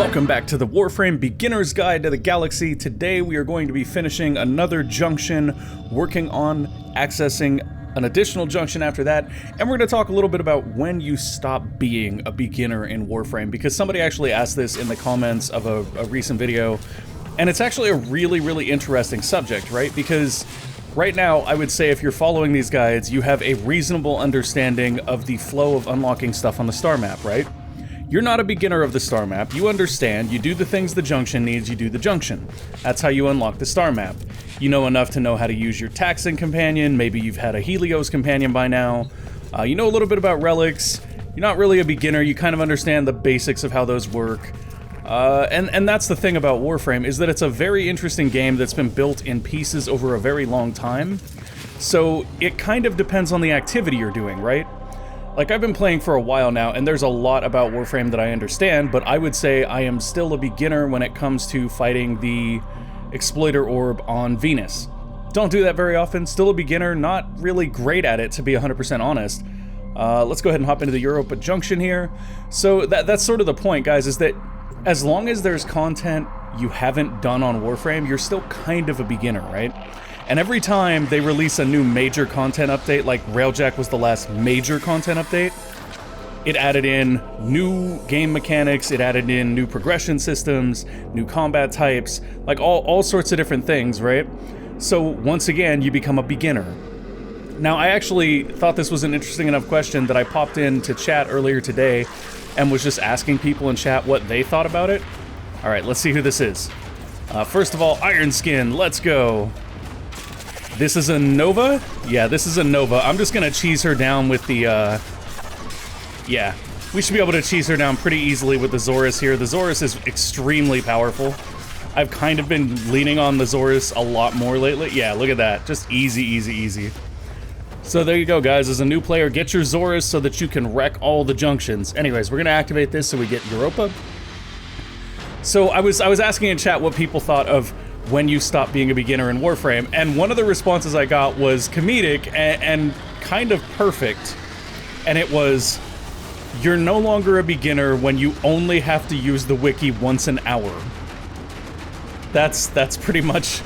Welcome back to the Warframe Beginner's Guide to the Galaxy. Today we are going to be finishing another junction, working on accessing an additional junction after that, and we're going to talk a little bit about when you stop being a beginner in Warframe, because somebody actually asked this in the comments of a recent video, and it's actually a really interesting subject, right? Because right now, I would say if you're following these guides, you have a reasonable understanding of the flow of unlocking stuff on the star map, right? You're not a beginner of the star map. You understand, you do the things the junction needs, you do the junction. That's how you unlock the star map. You know enough to know how to use your Taxxon companion, maybe you've had a Helios companion by now. You know a little bit about relics. You're not really a beginner, you kind of understand the basics of how those work. And that's the thing about Warframe, is that it's a very interesting game that's been built in pieces over a very long time. So it kind of depends on the activity you're doing, right? Like, I've been playing for a while now, and there's a lot about Warframe that I understand, but I would say I am still a beginner when it comes to fighting the Exploiter Orb on Venus. Don't do that very often, still a beginner, not really great at it, to be 100% honest. Let's go ahead and hop into the Europa Junction here. So that's sort of the point, guys, is that as long as there's content you haven't done on Warframe, you're still kind of a beginner, right? And every time they release a new major content update, like Railjack was the last major content update, it added in new game mechanics, it added in new progression systems, new combat types, like all sorts of different things, right? So once again, you become a beginner. Now, I actually thought this was an interesting enough question that I popped into chat earlier today and was just asking people in chat what they thought about it. All right, let's see who this is. First of all, Ironskin, let's go. This is a Nova? Yeah, this is a Nova. I'm just gonna cheese her down with the, yeah. We should be able to cheese her down pretty easily with the Zorus here. The Zorus is extremely powerful. I've kind of been leaning on the Zorus a lot more lately. Yeah, look at that. Just easy. So there you go, guys. As a new player, get your Zorus so that you can wreck all the junctions. Anyways, we're gonna activate this so we get Europa. So I was asking in chat what people thought of when you stop being a beginner in Warframe, and one of the responses I got was comedic and kind of perfect, and it was, you're no longer a beginner when you only have to use the wiki once an hour. That's pretty much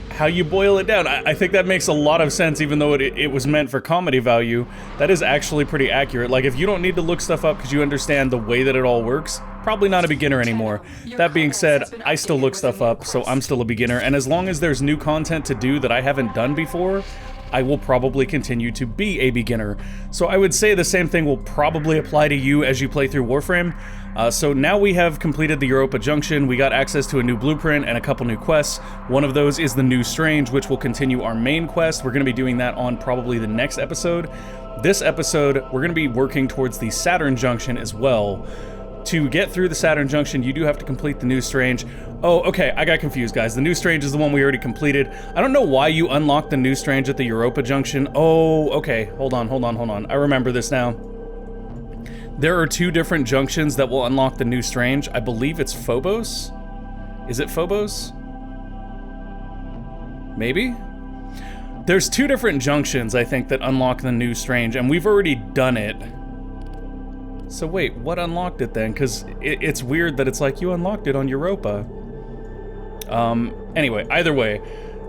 how you boil it down. I think that makes a lot of sense, even though it was meant for comedy value. That is actually pretty accurate. Like, if you don't need to look stuff up because you understand the way that it all works, probably not a beginner anymore. That being said, I still look stuff up, so I'm still a beginner, and as long as there's new content to do that I haven't done before, I will probably continue to be a beginner. So I would say the same thing will probably apply to you as you play through Warframe. So now we have completed the Europa Junction, we got access to a new blueprint and a couple new quests. One of those is the New Strange, which will continue our main quest. We're going to be doing that on probably the next episode. This episode, we're going to be working towards the Saturn Junction as well. To get through the Saturn Junction, you do have to complete the New Strange. Oh, okay, I got confused, guys. The New Strange is the one we already completed. I don't know why you unlocked the New Strange at the Europa Junction. Oh, okay, hold on. I remember this now. There are two different junctions that will unlock the New Strange. I believe it's Phobos? Is it Phobos? Maybe? There's two different junctions, I think, that unlock the New Strange, and we've already done it. So wait, what unlocked it then? Because it's weird that it's like, you unlocked it on Europa. Anyway, either way,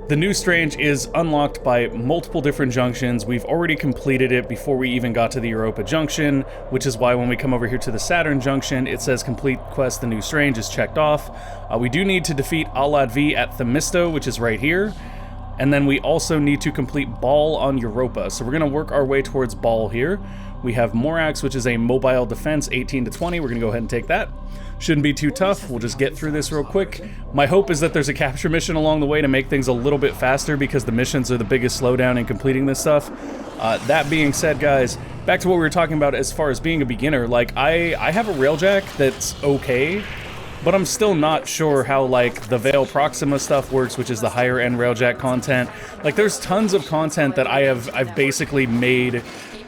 the New Strange is unlocked by multiple different junctions. We've already completed it before we even got to the Europa Junction, which is why when we come over here to the Saturn Junction, it says complete quest, the New Strange is checked off. We do need to defeat Alad V at Themisto, which is right here. And then we also need to complete Ball on Europa. So we're gonna work our way towards Ball here. We have Morax, which is a mobile defense, 18 to 20. We're gonna go ahead and take that. Shouldn't be too tough. We'll just get through this real quick. My hope is that there's a capture mission along the way to make things a little bit faster, because the missions are the biggest slowdown in completing this stuff. That being said, guys, back to what we were talking about as far as being a beginner. Like, I have a Railjack that's okay, but I'm still not sure how, like, the Veil Proxima stuff works, which is the higher end Railjack content. Like, there's tons of content that I've basically made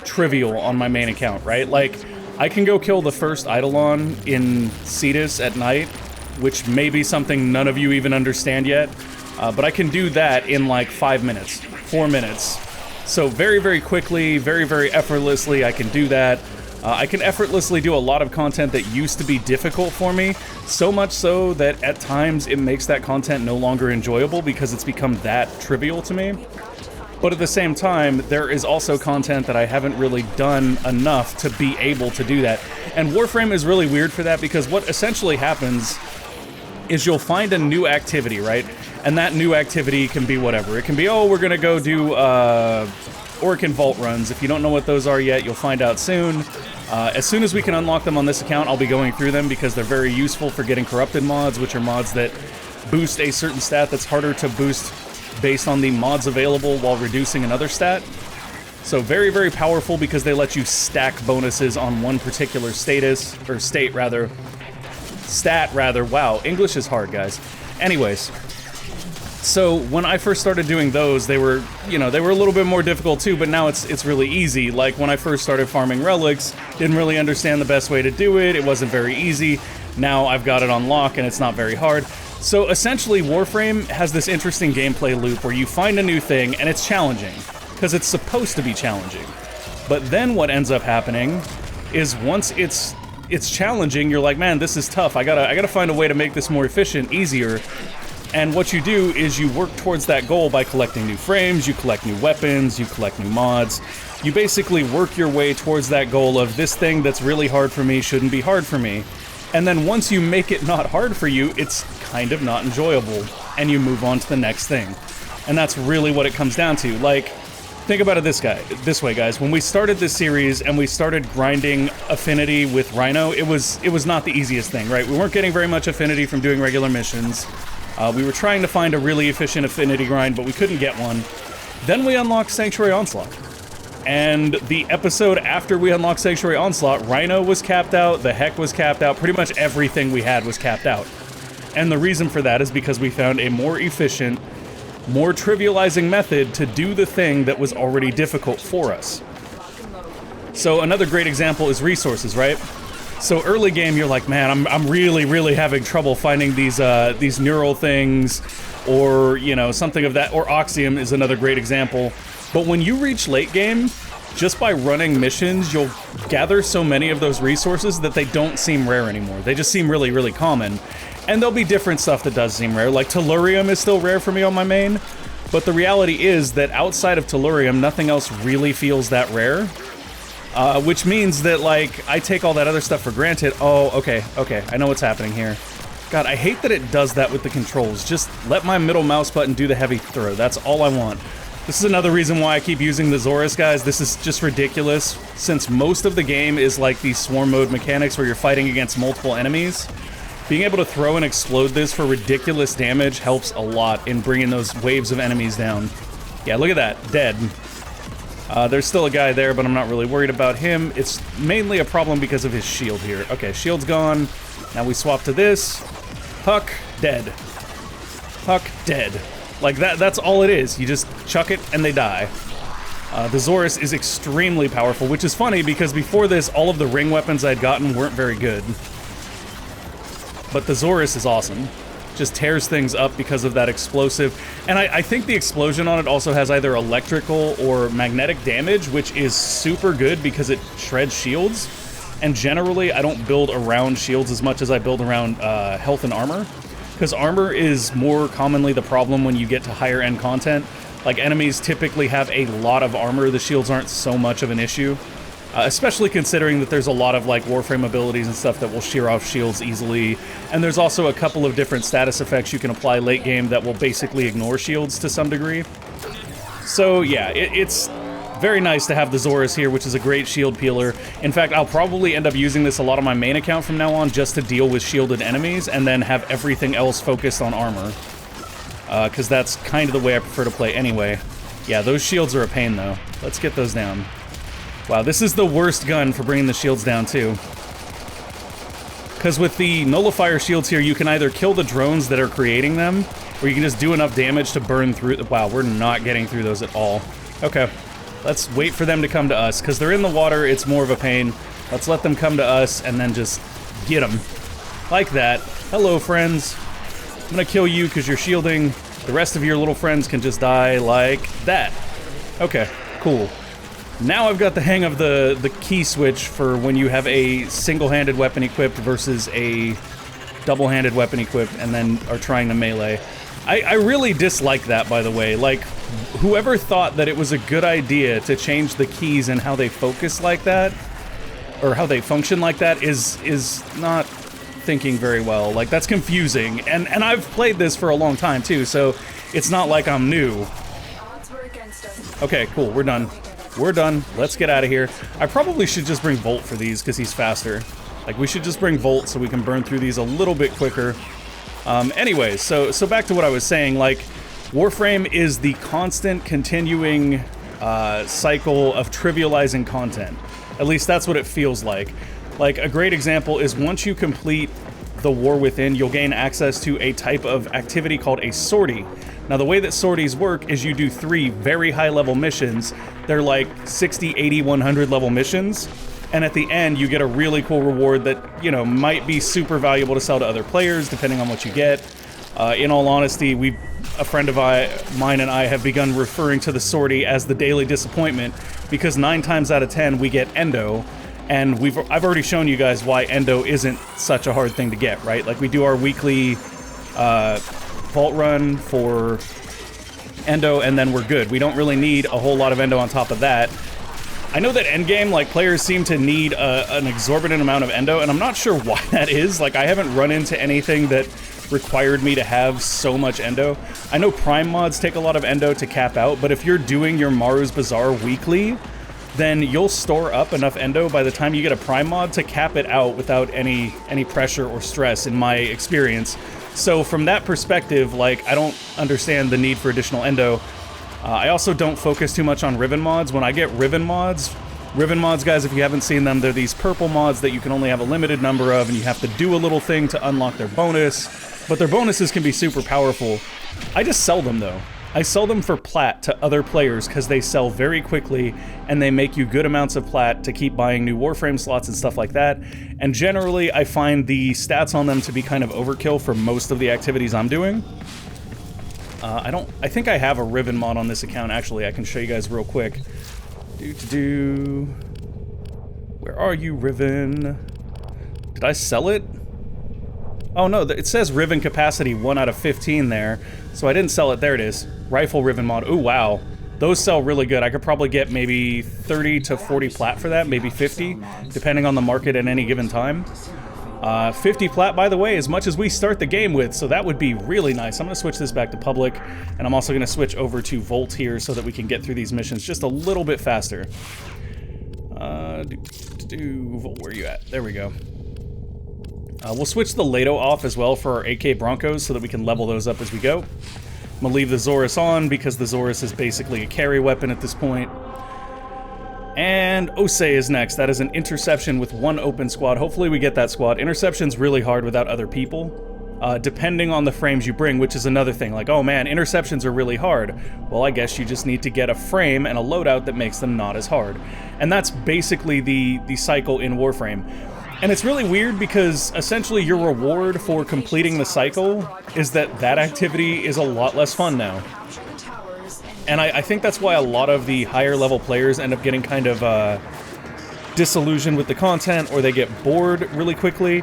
trivial on my main account, right? Like, I can go kill the first Eidolon in Cetus at night, which may be something none of you even understand yet, but I can do that in like 5 minutes, 4 minutes. So very quickly, very effortlessly, I can do that. I can effortlessly do a lot of content that used to be difficult for me, so much so that at times it makes that content no longer enjoyable because it's become that trivial to me. But at the same time, there is also content that I haven't really done enough to be able to do that. And Warframe is really weird for that because what essentially happens is you'll find a new activity, right? And that new activity can be whatever. It can be, oh, we're gonna go do Orokin Vault runs. If you don't know what those are yet, you'll find out soon. As soon as we can unlock them on this account, I'll be going through them because they're very useful for getting corrupted mods, which are mods that boost a certain stat that's harder to boost based on the mods available while reducing another stat. So very, very powerful because they let you stack bonuses on one particular status, or state rather. Stat rather. Wow, English is hard, guys. Anyways, so when I first started doing those, they were, you know, they were a little bit more difficult too, but now it's really easy. Like when I first started farming relics, didn't really understand the best way to do it. It wasn't very easy. Now I've got it on lock and it's not very hard. So essentially, Warframe has this interesting gameplay loop where you find a new thing and it's challenging, because it's supposed to be challenging. But then what ends up happening is once it's challenging, you're like, man, this is tough. I gotta find a way to make this more efficient, easier. And what you do is you work towards that goal by collecting new frames, you collect new weapons, you collect new mods. You basically work your way towards that goal of this thing that's really hard for me shouldn't be hard for me. And then once you make it not hard for you, it's kind of not enjoyable, and you move on to the next thing. And that's really what it comes down to. Like, think about it this way, guys. When we started this series and we started grinding affinity with Rhino, it was not the easiest thing, right? We weren't getting very much affinity from doing regular missions. We were trying to find a really efficient affinity grind, but we couldn't get one. Then we unlocked Sanctuary Onslaught. And the episode after we unlocked Sanctuary Onslaught, Rhino was capped out, the Heck was capped out, pretty much everything we had was capped out. And the reason for that is because we found a more efficient, more trivializing method to do the thing that was already difficult for us. So another great example is resources, right? So early game, you're like, man, I'm really, really having trouble finding these neural things, or, you know, something of that, or Oxium is another great example. But when you reach late game, just by running missions, you'll gather so many of those resources that they don't seem rare anymore. They just seem really, really common. And there'll be different stuff that does seem rare, like Tellurium is still rare for me on my main, but the reality is that outside of Tellurium, nothing else really feels that rare. Which means that, like, I take all that other stuff for granted. Oh, okay, I know what's happening here. God, I hate that it does that with the controls. Just let my middle mouse button do the heavy throw. That's all I want. This is another reason why I keep using the Zorus, guys. This is just ridiculous, since most of the game is like these swarm mode mechanics where you're fighting against multiple enemies. Being able to throw and explode this for ridiculous damage helps a lot in bringing those waves of enemies down. Yeah, look at that. Dead. There's still a guy there, but I'm not really worried about him. It's mainly a problem because of his shield here. Okay, shield's gone. Now we swap to this. Huck, dead. Huck, dead. Like, that's all it is. You just chuck it and they die. The Zorus is extremely powerful, which is funny because before this, all of the ring weapons I'd gotten weren't very good. But the Zorus is awesome. Just tears things up because of that explosive. And I think the explosion on it also has either electrical or magnetic damage, which is super good because it shreds shields. And generally, I don't build around shields as much as I build around health and armor. Because armor is more commonly the problem when you get to higher end content. Like, enemies typically have a lot of armor, the shields aren't so much of an issue. Especially considering that there's a lot of, like, Warframe abilities and stuff that will shear off shields easily. And there's also a couple of different status effects you can apply late game that will basically ignore shields to some degree. So yeah, it's very nice to have the Zorus here, which is a great shield peeler. In fact, I'll probably end up using this a lot on my main account from now on just to deal with shielded enemies, and then have everything else focused on armor. Because that's kind of the way I prefer to play anyway. Yeah, those shields are a pain, though. Let's get those down. Wow, this is the worst gun for bringing the shields down, too. Because with the nullifier shields here, you can either kill the drones that are creating them, or you can just do enough damage to burn through... Wow, we're not getting through those at all. Okay. Let's wait for them to come to us, because they're in the water, it's more of a pain. Let's let them come to us, and then just get them. Like that. Hello, friends. I'm gonna kill you because you're shielding. The rest of your little friends can just die like that. Okay, cool. Now I've got the hang of the key switch for when you have a single-handed weapon equipped versus a double-handed weapon equipped and then are trying to melee. I really dislike that, by the way. Like, whoever thought that it was a good idea to change the keys and how they focus like that, or how they function like that, is not thinking very well. Like, that's confusing. And I've played this for a long time, too, so it's not like I'm new. Okay, cool, we're done. We're done. Let's get out of here. I probably should just bring Volt for these, because he's faster. Like, we should just bring Volt so we can burn through these a little bit quicker. Anyways, so back to what I was saying, like, Warframe is the constant, continuing cycle of trivializing content. At least that's what it feels like. Like, a great example is once you complete the War Within, you'll gain access to a type of activity called a sortie. Now, the way that sorties work is you do 3 very high-level missions. They're like 60, 80, 100 level missions. And at the end, you get a really cool reward that, you know, might be super valuable to sell to other players, depending on what you get. In all honesty, a friend of mine and I have begun referring to the sortie as the daily disappointment, because 9 times out of 10, we get Endo. And I've already shown you guys why Endo isn't such a hard thing to get, right? Like, we do our weekly vault run for Endo, and then we're good. We don't really need a whole lot of Endo on top of that. I know that endgame, like, players seem to need an exorbitant amount of Endo, and I'm not sure why that is. Like, I haven't run into anything that required me to have so much Endo. I know Prime mods take a lot of Endo to cap out, but if you're doing your Maru's Bazaar weekly, then you'll store up enough Endo by the time you get a Prime mod to cap it out without any pressure or stress, in my experience. So from that perspective, like, I don't understand the need for additional Endo. I also don't focus too much on Riven mods. When I get Riven mods, guys, if you haven't seen them, they're these purple mods that you can only have a limited number of, and you have to do a little thing to unlock their bonus. But their bonuses can be super powerful. I just sell them, though. I sell them for plat to other players because they sell very quickly, and they make you good amounts of plat to keep buying new Warframe slots and stuff like that. And generally, I find the stats on them to be kind of overkill for most of the activities I'm doing. I think I have a Riven mod on this account, actually. I can show you guys real quick. Where are you, Riven? Did I sell it? Oh no, it says Riven capacity 1 out of 15 there, so I didn't sell it. There it is. Rifle Riven mod. Ooh, wow. Those sell really good. I could probably get maybe 30 to 40 plat for that, maybe 50, depending on the market at any given time. 50 plat, by the way, as much as we start the game with, so that would be really nice. I'm going to switch this back to public, and I'm also going to switch over to Volt here so that we can get through these missions just a little bit faster. Volt, where are you at? There we go. We'll switch the Lado off as well for our AK Broncos so that we can level those up as we go. I'm going to leave the Zorus on because the Zorus is basically a carry weapon at this point. And Osei is next. That is an interception with 1 open squad. Hopefully we get that squad. Interception's really hard without other people. Depending on the frames you bring, which is another thing. Like, oh man, interceptions are really hard. Well, I guess you just need to get a frame and a loadout that makes them not as hard. And that's basically the cycle in Warframe. And it's really weird because essentially your reward for completing the cycle is that activity is a lot less fun now. And I think that's why a lot of the higher level players end up getting kind of disillusioned with the content, or they get bored really quickly.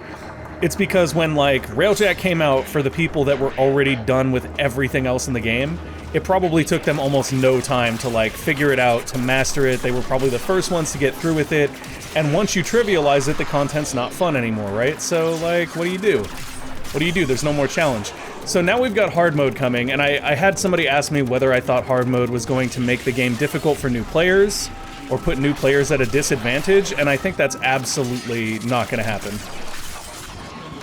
It's because when, like, Railjack came out, for the people that were already done with everything else in the game, it probably took them almost no time to, like, figure it out, to master it. They were probably the first ones to get through with it. And once you trivialize it, the content's not fun anymore, right? So, like, what do you do? What do you do? There's no more challenge. So now we've got hard mode coming, and I had somebody ask me whether I thought hard mode was going to make the game difficult for new players, or put new players at a disadvantage, and I think that's absolutely not going to happen.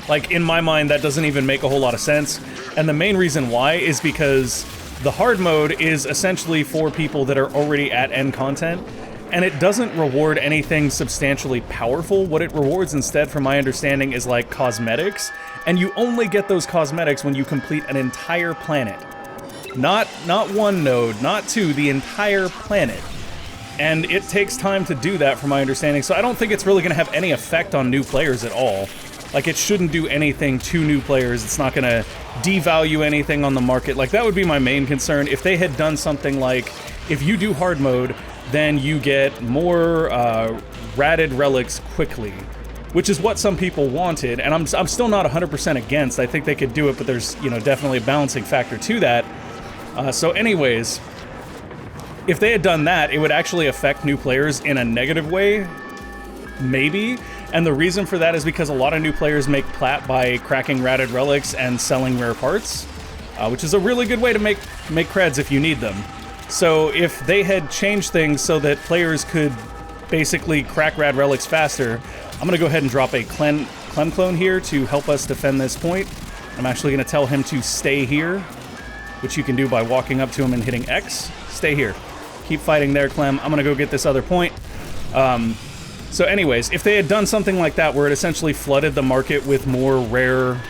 Like, in my mind, that doesn't even make a whole lot of sense, and the main reason why is because the hard mode is essentially for people that are already at end content, and it doesn't reward anything substantially powerful. What it rewards instead, from my understanding, is like cosmetics, and you only get those cosmetics when you complete an entire planet. Not one node, not 2, the entire planet. And it takes time to do that, from my understanding, so I don't think it's really going to have any effect on new players at all. Like, it shouldn't do anything to new players. It's not going to devalue anything on the market. Like, that would be my main concern. If they had done something like, if you do hard mode, then you get more ratted relics quickly, which is what some people wanted, and I'm still not 100% against. I think they could do it, but there's, you know, definitely a balancing factor to that. So anyways, if they had done that, it would actually affect new players in a negative way, maybe. And the reason for that is because a lot of new players make plat by cracking ratted relics and selling rare parts, which is a really good way to make creds if you need them. So if they had changed things so that players could basically crack rad relics faster, I'm gonna go ahead and drop a Clem clone here to help us defend this point. I'm actually gonna tell him to stay here, which you can do by walking up to him and hitting X. Stay here. Keep fighting there, Clem. I'm gonna go get this other point. So anyways, if they had done something like that where it essentially flooded the market with more rare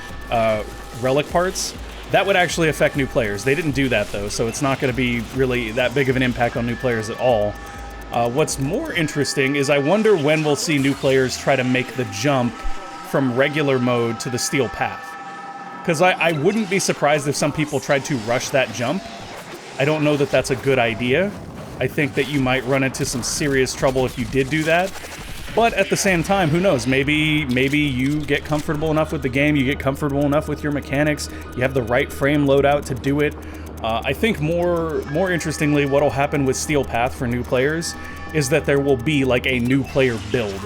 relic parts, that would actually affect new players. They didn't do that though, so it's not gonna be really that big of an impact on new players at all. What's more interesting is I wonder when we'll see new players try to make the jump from regular mode to the Steel Path. Because I wouldn't be surprised if some people tried to rush that jump. I don't know that that's a good idea. I think that you might run into some serious trouble if you did do that. But at the same time, who knows? Maybe you get comfortable enough with the game, you get comfortable enough with your mechanics, you have the right frame loadout to do it. I think more interestingly, what'll happen with Steel Path for new players is that there will be like a new player build.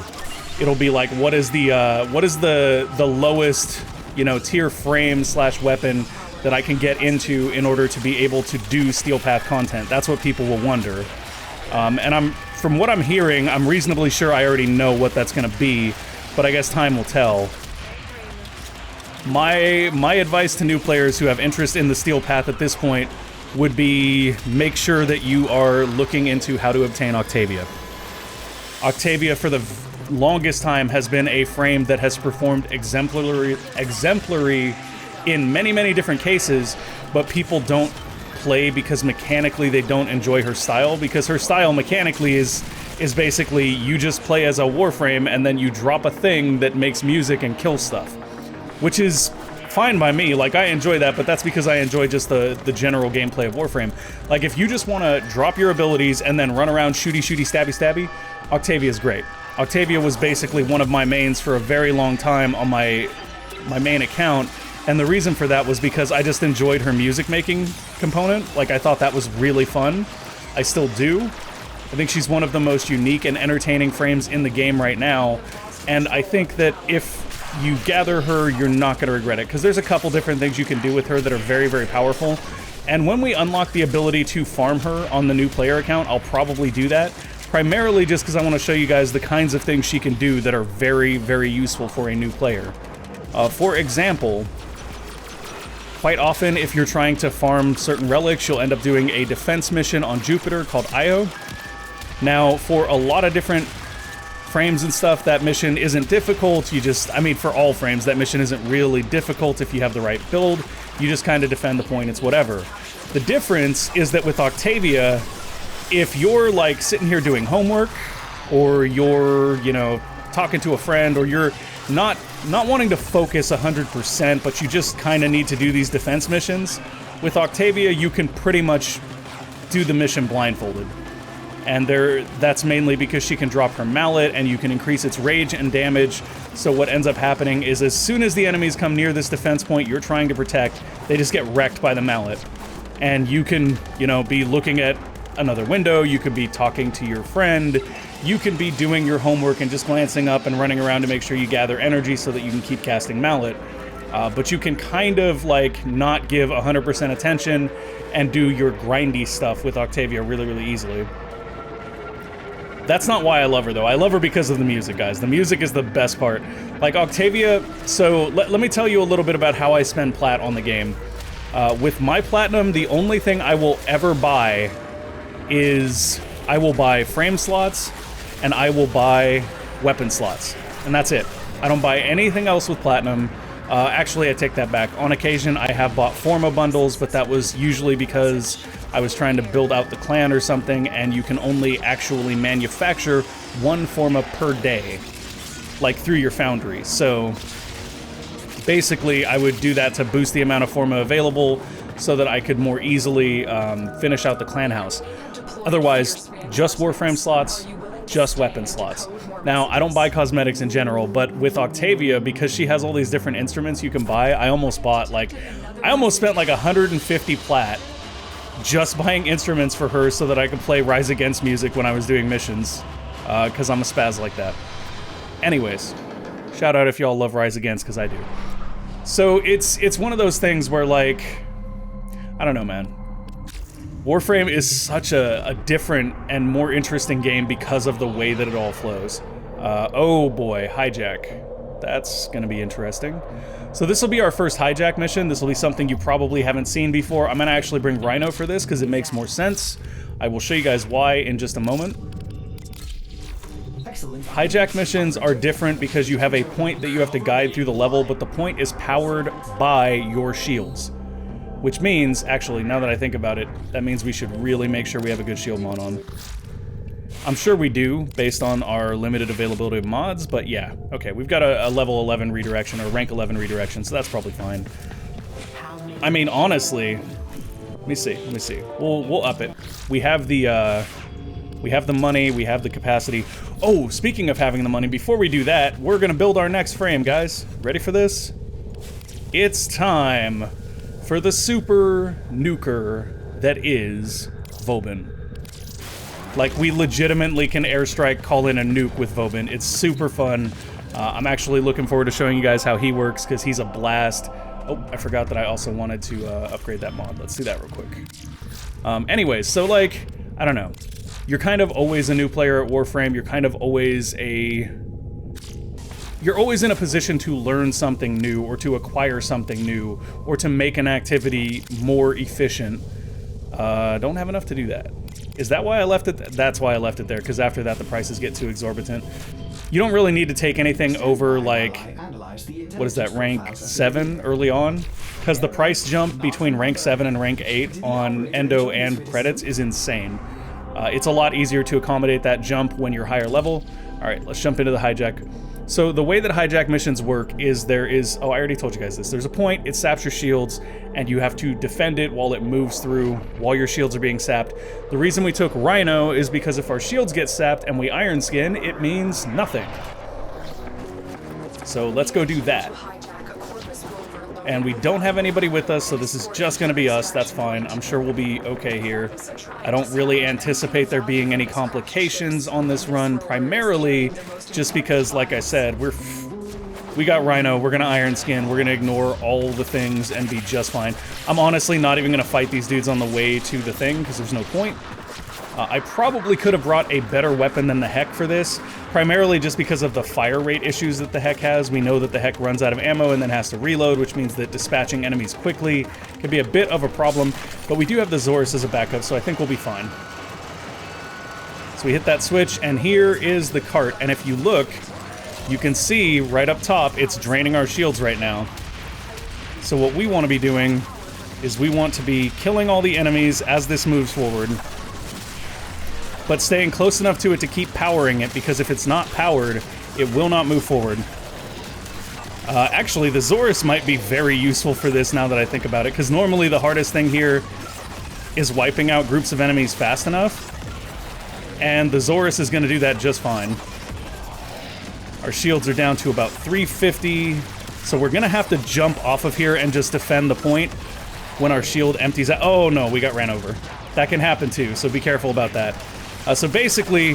It'll be like, what is the lowest, you know, tier frame / weapon that I can get into in order to be able to do Steel Path content. That's what people will wonder. And from what I'm hearing, I'm reasonably sure I already know what that's gonna be, but I guess time will tell. My advice to new players who have interest in the Steel Path at this point would be make sure that you are looking into how to obtain Octavia. Octavia, for the longest time, has been a frame that has performed exemplary in many different cases, but people don't play because mechanically they don't enjoy her style, because her style mechanically is basically you just play as a Warframe and then you drop a thing that makes music and kills stuff. Which is fine by me, like I enjoy that, but that's because I enjoy just the general gameplay of Warframe. Like if you just want to drop your abilities and then run around shooty stabby, Octavia's great. Octavia was basically one of my mains for a very long time on my main account, and the reason for that was because I just enjoyed her music making component. Like I thought that was really fun. I still do. I think she's one of the most unique and entertaining frames in the game right now, and I think that if you gather her, you're not going to regret it, because there's a couple different things you can do with her that are very powerful. And when we unlock the ability to farm her on the new player account, I'll probably do that, primarily just because I want to show you guys the kinds of things she can do that are very useful for a new player. For example, quite often if you're trying to farm certain relics, you'll end up doing a defense mission on Jupiter called Io. Now, for a lot of different frames and stuff, that mission isn't difficult. I mean, for all frames, that mission isn't really difficult if you have the right build. You just kind of defend the point, it's whatever. The difference is that with Octavia, if you're like sitting here doing homework, or you're, you know, talking to a friend, or you're not wanting to focus 100%, but you just kind of need to do these defense missions, with Octavia, you can pretty much do the mission blindfolded. And that's mainly because she can drop her mallet and you can increase its rage and damage. So what ends up happening is as soon as the enemies come near this defense point you're trying to protect, they just get wrecked by the mallet. And you can, you know, be looking at another window, you could be talking to your friend, you can be doing your homework and just glancing up and running around to make sure you gather energy so that you can keep casting mallet. But you can kind of like not give 100% attention and do your grindy stuff with Octavia really easily. That's not why I love her, though. I love her because of the music, guys. The music is the best part. Like, Octavia... So, let me tell you a little bit about how I spend plat on the game. With my platinum, the only thing I will ever buy is... I will buy frame slots, and I will buy weapon slots. And that's it. I don't buy anything else with platinum. Actually, I take that back. On occasion, I have bought Forma bundles, but that was usually because I was trying to build out the clan or something, and you can only actually manufacture one Forma per day, like through your foundry. So basically, I would do that to boost the amount of Forma available so that I could more easily finish out the clan house. Otherwise, just Warframe slots, just weapon slots. Now, I don't buy cosmetics in general, but with Octavia, because she has all these different instruments you can buy, I almost spent like 150 plat just buying instruments for her so that I could play Rise Against music when I was doing missions, because I'm a spaz like that. Anyways, shout out if y'all love Rise Against, because I do. So it's one of those things where, like, I don't know, man. Warframe is such a different and more interesting game because of the way that it all flows. Oh boy, hijack. That's gonna be interesting. So this will be our first hijack mission. This will be something you probably haven't seen before. I'm gonna actually bring Rhino for this because it makes more sense. I will show you guys why in just a moment. Hijack missions are different because you have a point that you have to guide through the level, but the point is powered by your shields. Which means, actually, now that I think about it, that means we should really make sure we have a good shield mod on. I'm sure we do, based on our limited availability of mods, but yeah. Okay, we've got a level 11 redirection, or rank 11 redirection, so that's probably fine. I mean, honestly, let me see. We'll up it. We have the money, we have the capacity. Oh, speaking of having the money, before we do that, we're gonna build our next frame, guys. Ready for this? It's time for the super nuker that is Vauban. Like, we legitimately can airstrike, call in a nuke with Vauban. It's super fun. I'm actually looking forward to showing you guys how he works, because he's a blast. Oh, I forgot that I also wanted to upgrade that mod. Let's do that real quick. Anyways, so, like, I don't know. You're kind of always a new player at Warframe. You're kind of always you're always in a position to learn something new, or to acquire something new, or to make an activity more efficient. Don't have enough to do that. Is that why I left it? That's why I left it there, because after that the prices get too exorbitant. You don't really need to take anything over, like, what is that, rank 7 early on? Because the price jump between rank 7 and rank 8 on Endo and credits is insane. It's a lot easier to accommodate that jump when you're higher level. Alright, let's jump into the hijack. So the way that hijack missions work is oh, I already told you guys this. There's a point, it saps your shields, and you have to defend it while it moves through, while your shields are being sapped. The reason we took Rhino is because if our shields get sapped and we iron skin, it means nothing. So let's go do that. And we don't have anybody with us, so this is just gonna be us. That's fine. I'm sure we'll be okay here. I don't really anticipate there being any complications on this run, primarily just because, like I said, we got Rhino, we're gonna iron skin, we're gonna ignore all the things and be just fine. I'm honestly not even gonna fight these dudes on the way to the thing, because there's no point. I probably could have brought a better weapon than the Heck for this, primarily just because of the fire rate issues that the Heck has. We know that the Heck runs out of ammo and then has to reload, which means that dispatching enemies quickly can be a bit of a problem, but we do have the Zorus as a backup, so I think we'll be fine. So we hit that switch, and here is the cart, and if you look, you can see right up top, it's draining our shields right now. So what we want to be doing is we want to be killing all the enemies as this moves forward, but staying close enough to it to keep powering it, because if it's not powered, it will not move forward. Actually, the Zorus might be very useful for this now that I think about it, because normally the hardest thing here is wiping out groups of enemies fast enough, and the Zorus is going to do that just fine. Our shields are down to about 350, so we're going to have to jump off of here and just defend the point when our shield empties out. Oh no, we got ran over. That can happen too, so be careful about that. So basically,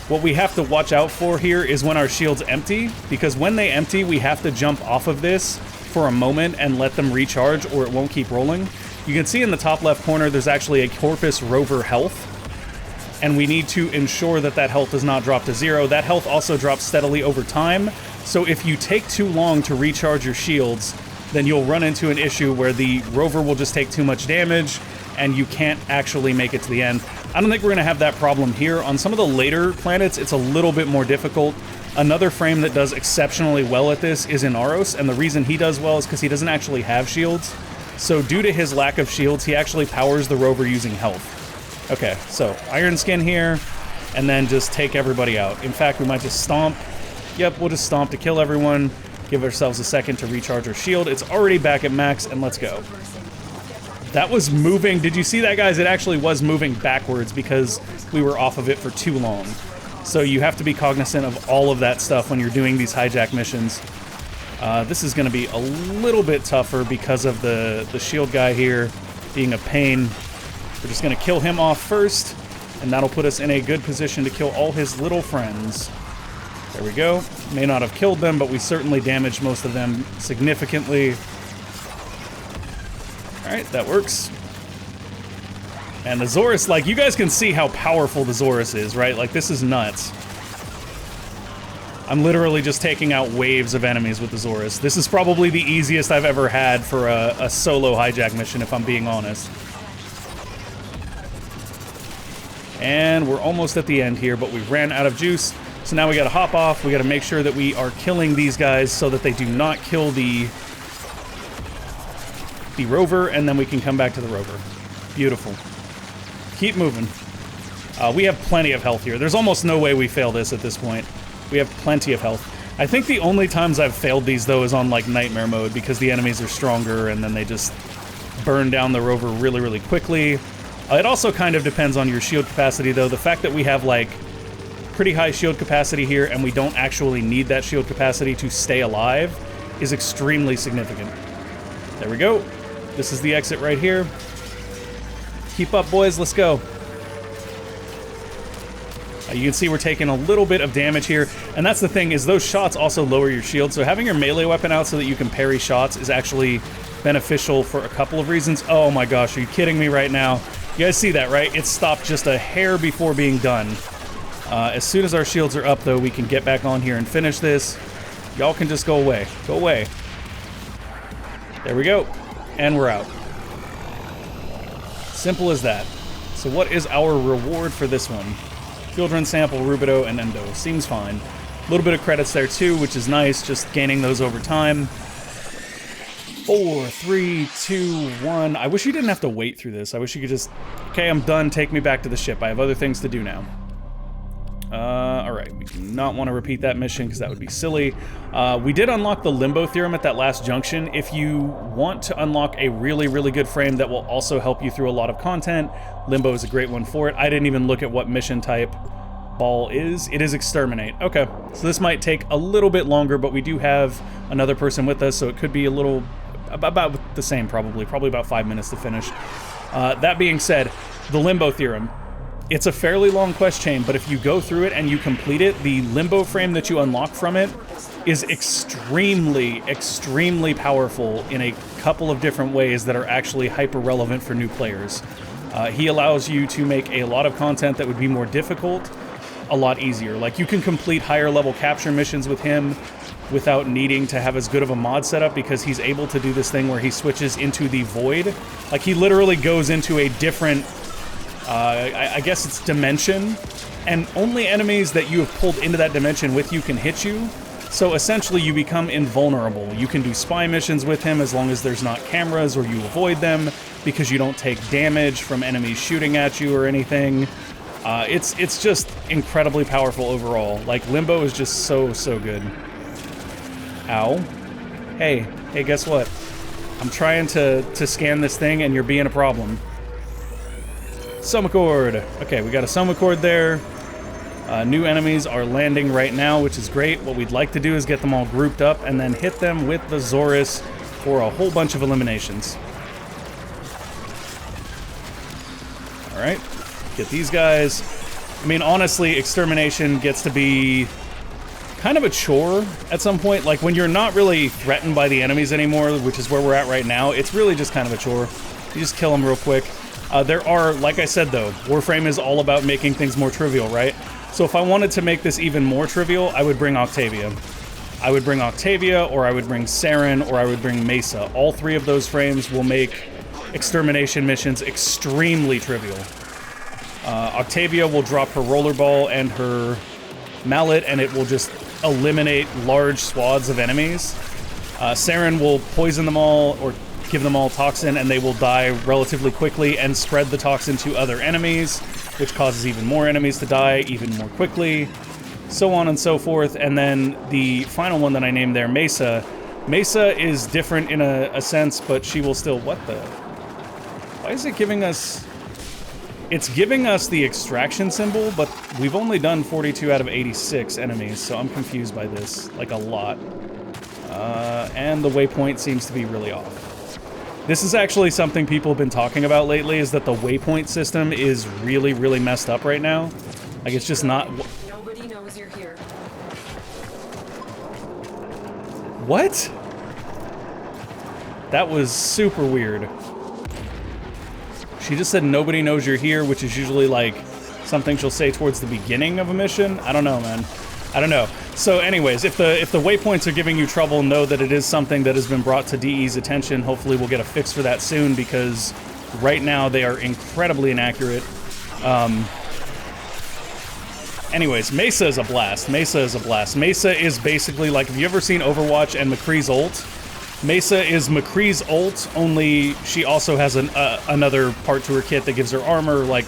what we have to watch out for here is when our shields empty, because when they empty, we have to jump off of this for a moment and let them recharge, or it won't keep rolling. You can see in the top left corner, there's actually a Corpus Rover health, and we need to ensure that that health does not drop to 0. That health also drops steadily over time, so if you take too long to recharge your shields, then you'll run into an issue where the Rover will just take too much damage, and you can't actually make it to the end. I don't think we're going to have that problem here. On some of the later planets, it's a little bit more difficult. Another frame that does exceptionally well at this is Inaros, and the reason he does well is because he doesn't actually have shields. So due to his lack of shields, he actually powers the Rover using health. Okay, so Iron Skin here, and then just take everybody out. In fact, we might just stomp. Yep, we'll just stomp to kill everyone. Give ourselves a second to recharge our shield. It's already back at max, and let's go. That was moving. Did you see that, guys? It actually was moving backwards because we were off of it for too long. So you have to be cognizant of all of that stuff when you're doing these hijack missions. This is going to be a little bit tougher because of the shield guy here being a pain. We're just going to kill him off first, and that'll put us in a good position to kill all his little friends. There we go. May not have killed them, but we certainly damaged most of them significantly. Alright, that works. And the Zorus, like, you guys can see how powerful the Zorus is, right? Like, this is nuts. I'm literally just taking out waves of enemies with the Zorus. This is probably the easiest I've ever had for a solo hijack mission, if I'm being honest. And we're almost at the end here, but we ran out of juice. So now we gotta hop off. We gotta make sure that we are killing these guys so that they do not kill the rover, and then we can come back to the rover. Beautiful. Keep moving. We have plenty of health here. There's almost no way we fail this at this point. We have plenty of health. I think the only times I've failed these, though, is on, like, Nightmare mode, because the enemies are stronger, and then they just burn down the rover really, really quickly. It also kind of depends on your shield capacity, though. The fact that we have, like, pretty high shield capacity here, and we don't actually need that shield capacity to stay alive, is extremely significant. There we go. This is the exit right here. Keep up, boys. Let's go. You can see we're taking a little bit of damage here, and that's the thing, is those shots also lower your shield, so having your melee weapon out so that you can parry shots is actually beneficial for a couple of reasons. Oh my gosh, are you kidding me right now? You guys see that, right? It stopped just a hair before being done. As soon as our shields are up, though, we can get back on here and finish this. Y'all can just go away. Go away. There we go. And we're out. Simple as that. So what is our reward for this one? Field Run Sample, Rubido, and Endo. Seems fine. A little bit of credits there too, which is nice, just gaining those over time. 4, 3, 2, 1. I wish you didn't have to wait through this. I wish you could just... Okay, I'm done. Take me back to the ship. I have other things to do now. Alright, we do not want to repeat that mission because that would be silly. We did unlock the Limbo Theorem at that last junction. If you want to unlock a really, really good frame that will also help you through a lot of content, Limbo is a great one for it. I didn't even look at what mission type Ball is. It is Exterminate. Okay, so this might take a little bit longer, but we do have another person with us, so it could be a little... about the same, probably about 5 minutes to finish. That being said, the Limbo Theorem. It's a fairly long quest chain, but if you go through it and you complete it, the Limbo frame that you unlock from it is extremely, extremely powerful in a couple of different ways that are actually hyper-relevant for new players. He allows you to make a lot of content that would be more difficult a lot easier. Like, you can complete higher level capture missions with him without needing to have as good of a mod setup, because he's able to do this thing where he switches into the void. Like, he literally goes into a different... I guess it's dimension, and only enemies that you have pulled into that dimension with you can hit you. So essentially you become invulnerable. You can do spy missions with him as long as there's not cameras or you avoid them, because you don't take damage from enemies shooting at you or anything. It's just incredibly powerful overall. Like, Limbo is just so good. Ow. Hey, guess what? I'm trying to scan this thing and you're being a problem. Summaccord. Okay, we got a Summaccord there. New enemies are landing right now, which is great. What we'd like to do is get them all grouped up and then hit them with the Zorus for a whole bunch of eliminations. Alright, get these guys. I mean, honestly, extermination gets to be kind of a chore at some point. Like, when you're not really threatened by the enemies anymore, which is where we're at right now, it's really just kind of a chore. You just kill them real quick. There are, like I said though, Warframe is all about making things more trivial, right? So if I wanted to make this even more trivial, I would bring Octavia. I would bring Octavia, or I would bring Saren, or I would bring Mesa. All three of those frames will make extermination missions extremely trivial. Octavia will drop her rollerball and her mallet, and it will just eliminate large swaths of enemies. Saren will poison them all, or give them all toxin, and they will die relatively quickly and spread the toxin to other enemies, which causes even more enemies to die even more quickly, so on and so forth. And then the final one that I named there, Mesa. Mesa is different in a sense, but she will still... What the... Why is it giving us... It's giving us the extraction symbol, but we've only done 42 out of 86 enemies, so I'm confused by this, like a lot. And the waypoint seems to be really off. This is actually something people have been talking about lately, is that the waypoint system is really, really messed up right now. Like, it's just not... Nobody knows you're here. What? That was super weird. She just said nobody knows you're here, which is usually like something she'll say towards the beginning of a mission. I don't know, man. I don't know. So anyways, if the waypoints are giving you trouble, know that it is something that has been brought to DE's attention. Hopefully we'll get a fix for that soon, because right now they are incredibly inaccurate. Anyways, Mesa is a blast. Mesa is a blast. Mesa is basically like, have you ever seen Overwatch and McCree's ult? Mesa is McCree's ult, only she also has another part to her kit that gives her armor. Like,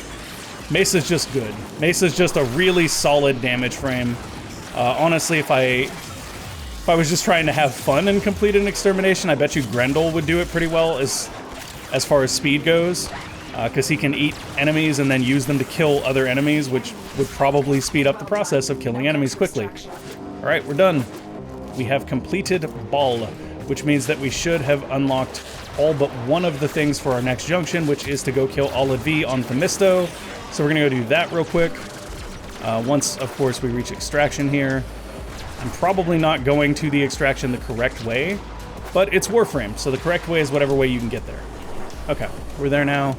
Mesa's just good. Mesa's just a really solid damage frame. Honestly, if I was just trying to have fun and complete an extermination, I bet you Grendel would do it pretty well as far as speed goes, because he can eat enemies and then use them to kill other enemies, which would probably speed up the process of killing enemies quickly. All right, we're done. We have completed Ball, which means that we should have unlocked all but one of the things for our next junction, which is to go kill Olid V on Themisto. So we're gonna go do that real quick. Once, of course, we reach extraction here. I'm probably not going to the extraction the correct way, but it's Warframe, so the correct way is whatever way you can get there. Okay, we're there now.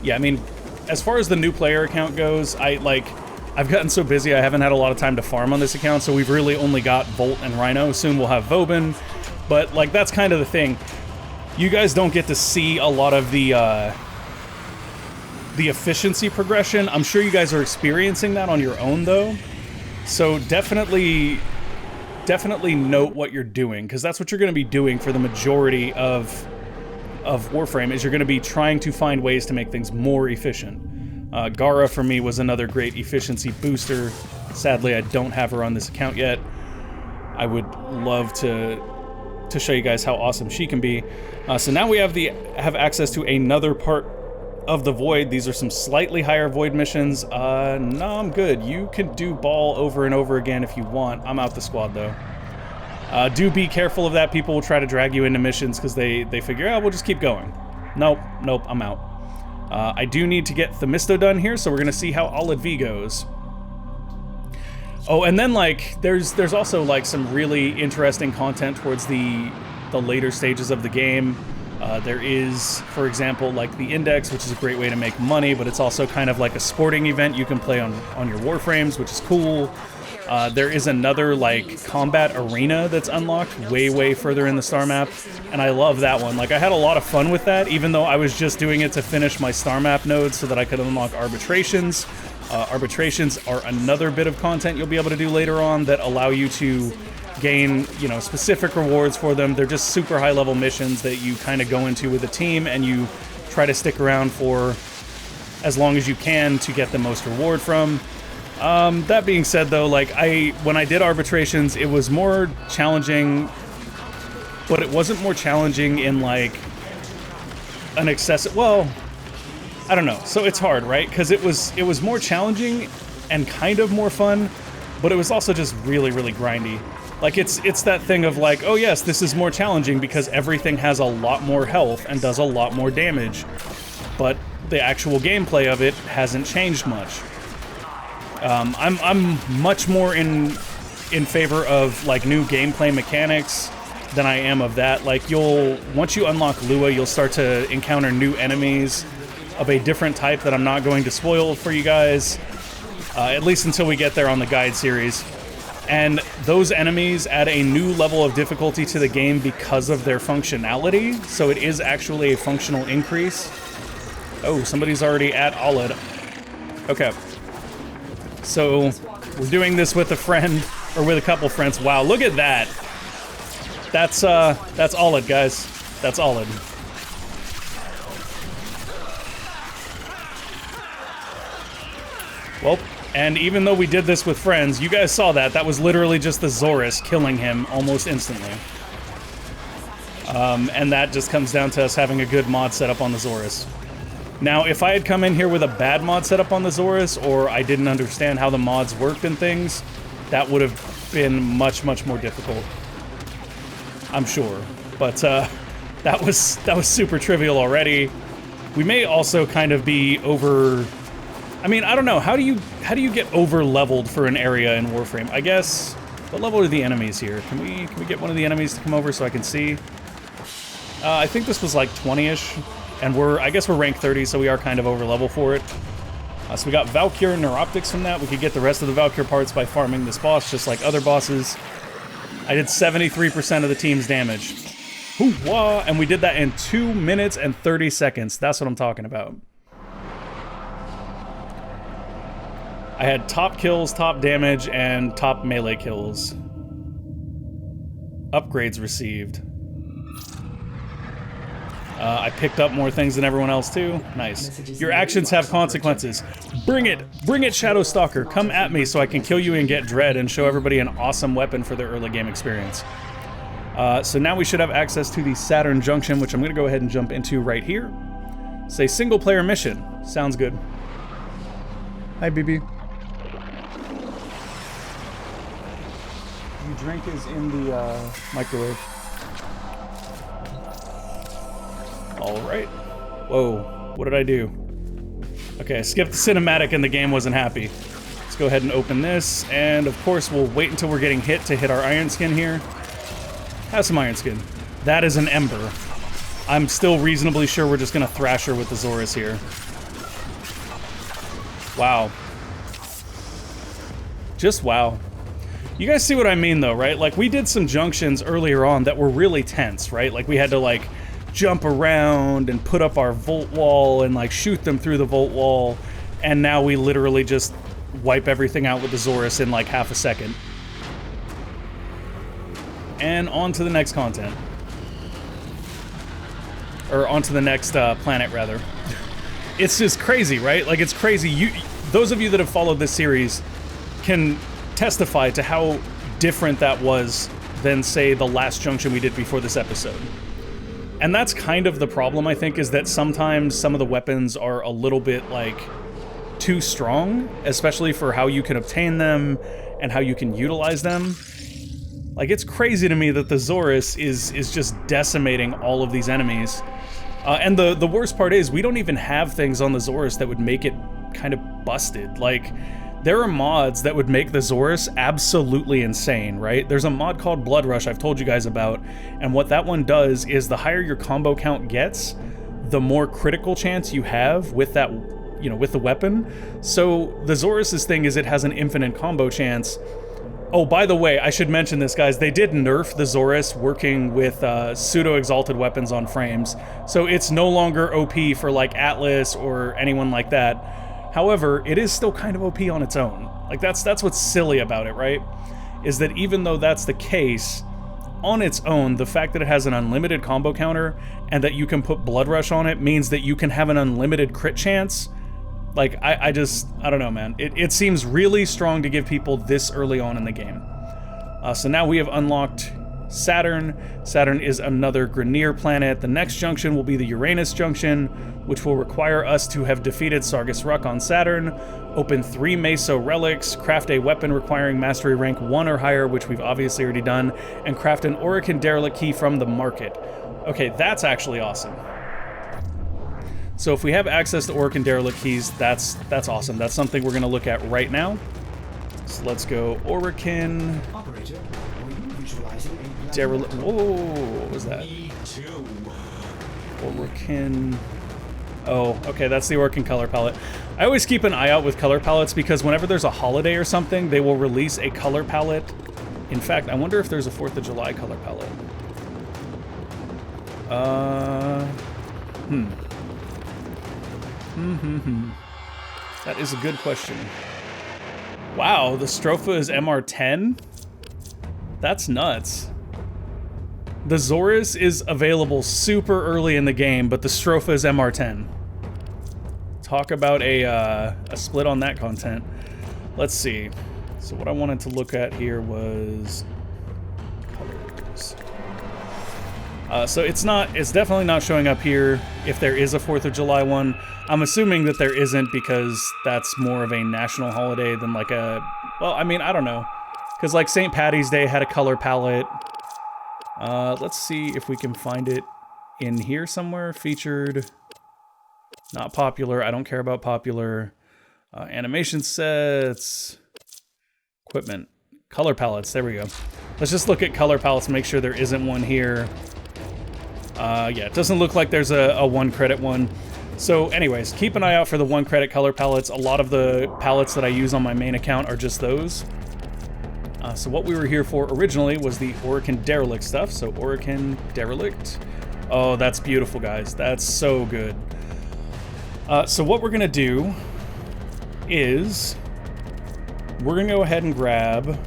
Yeah, I mean, as far as the new player account goes, I've gotten so busy I haven't had a lot of time to farm on this account, so we've really only got Volt and Rhino. Soon we'll have Vauban, but like that's kind of the thing. You guys don't get to see a lot of the efficiency progression. I'm sure you guys are experiencing that on your own though. So definitely note what you're doing, because that's what you're going to be doing for the majority of Warframe, is you're going to be trying to find ways to make things more efficient. Gara for me was another great efficiency booster. Sadly, I don't have her on this account yet. I would love to show you guys how awesome she can be. So now we have access to another part of the Void. These are some slightly higher Void missions. No, I'm good. You can do Ball over and over again if you want. I'm out the squad though. Do be careful of that. People will try to drag you into missions because they figure, oh, we'll just keep going. Nope, I'm out. I do need to get Themisto done here, so we're gonna see how Olid V goes. Oh, and then like there's also like some really interesting content towards the later stages of the game. There is, for example, like the Index, which is a great way to make money, but it's also kind of like a sporting event you can play on your Warframes, which is cool. There is another like combat arena that's unlocked way further in the star map, and I love that one. Like, I had a lot of fun with that, even though I was just doing it to finish my star map nodes so that I could unlock arbitrations. Arbitrations are another bit of content you'll be able to do later on that allow you to gain, you know, specific rewards for them. They're just super high level missions that you kind of go into with a team and you try to stick around for as long as you can to get the most reward from. That being said though, like when I did arbitrations, it was more challenging, but it wasn't more challenging in like an excessive, well, I don't know. So it's hard, right? Because it was more challenging and kind of more fun, but it was also just really grindy. Like, it's that thing of like, oh yes, this is more challenging because everything has a lot more health and does a lot more damage, but the actual gameplay of it hasn't changed much. I'm much more in favor of like new gameplay mechanics than I am of that. Like, once you unlock Lua, you'll start to encounter new enemies of a different type that I'm not going to spoil for you guys, at least until we get there on the guide series. And those enemies add a new level of difficulty to the game because of their functionality, so it is actually a functional increase. Oh, somebody's already at Olid. Okay. So, we're doing this with a friend, or with a couple friends. Wow, look at that! That's Olid, guys. That's Olid. Well, and even though we did this with friends, you guys saw that. That was literally just the Zorus killing him almost instantly. And that just comes down to us having a good mod setup on the Zorus. Now, if I had come in here with a bad mod setup on the Zorus, or I didn't understand how the mods worked and things, that would have been much, much more difficult. I'm sure. But that was super trivial already. We may also kind of be over... I mean, I don't know. How do you get over leveled for an area in Warframe? I guess. What level are the enemies here? Can we get one of the enemies to come over so I can see? I think this was like 20-ish, and I guess we're rank 30, so we are kind of over level for it. So we got Valkyr and Neuroptics from that. We could get the rest of the Valkyr parts by farming this boss, just like other bosses. I did 73% of the team's damage. Hoo-wah! And we did that in 2 minutes and 30 seconds. That's what I'm talking about. I had top kills, top damage, and top melee kills. Upgrades received. I picked up more things than everyone else too. Nice. Your actions have consequences. Bring it! Bring it, Shadow Stalker! Come at me so I can kill you and get Dread and show everybody an awesome weapon for their early game experience. So now we should have access to the Saturn Junction, which I'm going to go ahead and jump into right here. Say single player mission. Sounds good. Hi, BB. Your drink is in the microwave. All right. Whoa, what did I do? Okay, I skipped the cinematic and the game wasn't happy. Let's go ahead and open this, and of course we'll wait until we're getting hit to hit our Iron Skin here. Have some Iron Skin. That is an Ember. I'm still reasonably sure we're just gonna thrash her with the Zorus here. Wow. Just wow. You guys see what I mean though, right? Like, we did some junctions earlier on that were really tense, right? Like, we had to like jump around and put up our Volt Wall and like shoot them through the Volt Wall, and now we literally just wipe everything out with the Zorus in like half a second. And on to the next content. Or on to the next planet, rather. It's just crazy, right? Like, it's crazy. Those of you that have followed this series can testify to how different that was than, say, the last junction we did before this episode. And that's kind of the problem, I think, is that sometimes some of the weapons are a little bit, like, too strong, especially for how you can obtain them and how you can utilize them. Like, it's crazy to me that the Zorus is just decimating all of these enemies. And the worst part is, we don't even have things on the Zorus that would make it kind of busted. Like, there are mods that would make the Zorus absolutely insane, right? There's a mod called Blood Rush I've told you guys about, and what that one does is the higher your combo count gets, the more critical chance you have with that, you know, with the weapon. So the Zorus's thing is it has an infinite combo chance. Oh, by the way, I should mention this, guys. They did nerf the Zorus working with pseudo-exalted weapons on frames, so it's no longer OP for, like, Atlas or anyone like that. However, it is still kind of OP on its own. Like, that's what's silly about it, right? Is that even though that's the case, on its own, the fact that it has an unlimited combo counter and that you can put Blood Rush on it means that you can have an unlimited crit chance. Like, I don't know, man. It seems really strong to give people this early on in the game. So now we have unlocked Saturn. Saturn is another Grineer planet. The next junction will be the Uranus junction, which will require us to have defeated Sargus Ruk on Saturn, open 3 Meso relics, craft a weapon requiring mastery rank 1 or higher, which we've obviously already done, and craft an Orokin Derelict key from the market. Okay, that's actually awesome. So if we have access to Orokin Derelict keys, that's awesome. That's something we're going to look at right now. So let's go Orokin Derelict. Whoa, what was that? Orokin. Oh, okay, that's the Orokin color palette. I always keep an eye out with color palettes because whenever there's a holiday or something, they will release a color palette. In fact, I wonder if there's a 4th of July color palette. That is a good question. Wow, the Stropha is MR10? That's nuts. The Zorus is available super early in the game, but the Stropha is MR10. Talk about a split on that content. Let's see. So what I wanted to look at here was colors. So it's definitely not showing up here if there is a 4th of July one. I'm assuming that there isn't because that's more of a national holiday than like a, well, I mean, I don't know. Because like St. Paddy's Day had a color palette. Let's see if we can find it in here somewhere. Featured, not popular. I don't care about popular. Animation sets, equipment, color palettes. There we go. Let's just look at color palettes and make sure there isn't one here. Yeah, it doesn't look like there's a 1 credit one. So anyways, keep an eye out for the 1 credit color palettes. A lot of the palettes that I use on my main account are just those. So what we were here for originally was the Orokin Derelict stuff. So Orokin Derelict. Oh, that's beautiful, guys. That's so good. So what we're going to do is we're going to go ahead and grab...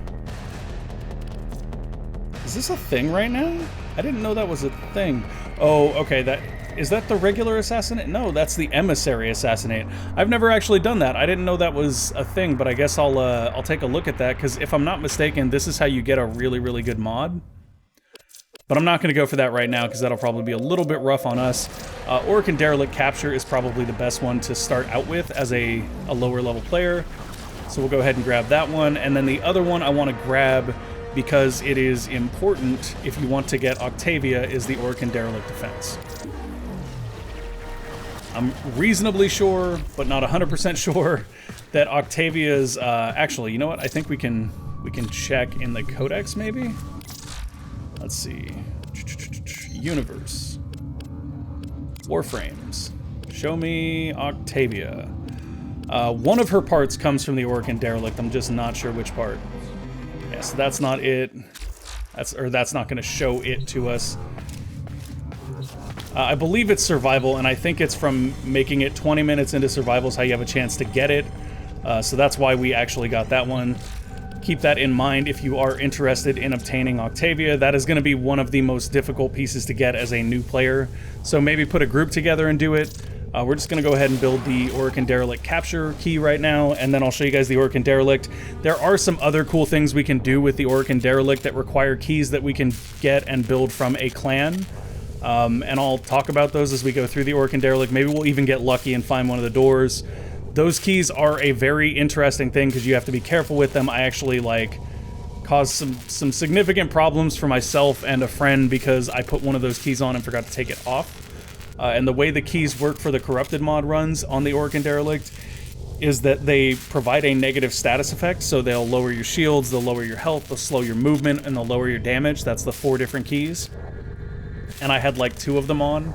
Is this a thing right now? I didn't know that was a thing. Oh, okay, is that the regular assassinate? No, that's the emissary assassinate. I've never actually done that. I didn't know that was a thing, but I guess I'll take a look at that, because if I'm not mistaken, this is how you get a really, really good mod. But I'm not going to go for that right now, because that'll probably be a little bit rough on us. Orokin Derelict Capture is probably the best one to start out with as a lower level player. So we'll go ahead and grab that one, and then the other one I want to grab, because it is important if you want to get Octavia, is the Orokin Derelict Defense. I'm reasonably sure, but not 100% sure, that Octavia's... actually, you know what? I think we can check in the codex, maybe? Let's see. Universe. Warframes. Show me Octavia. One of her parts comes from the Orokin Derelict. I'm just not sure which part. Yeah, so that's not it. That's not going to show it to us. I believe it's survival, and I think it's from making it 20 minutes into survival is how you have a chance to get it. So that's why we actually got that one. Keep that in mind if you are interested in obtaining Octavia. That is going to be one of the most difficult pieces to get as a new player. So maybe put a group together and do it. We're just going to go ahead and build the Orokin Derelict Capture key right now, and then I'll show you guys the Orokin Derelict. There are some other cool things we can do with the Orokin Derelict that require keys that we can get and build from a clan. And I'll talk about those as we go through the Orokin Derelict. Maybe we'll even get lucky and find one of the doors. Those keys are a very interesting thing because you have to be careful with them. I actually, like, caused some significant problems for myself and a friend because I put one of those keys on and forgot to take it off. And the way the keys work for the Corrupted mod runs on the Orokin Derelict is that they provide a negative status effect, so they'll lower your shields, they'll lower your health, they'll slow your movement, and they'll lower your damage. That's the 4 different keys. And I had like 2 of them on,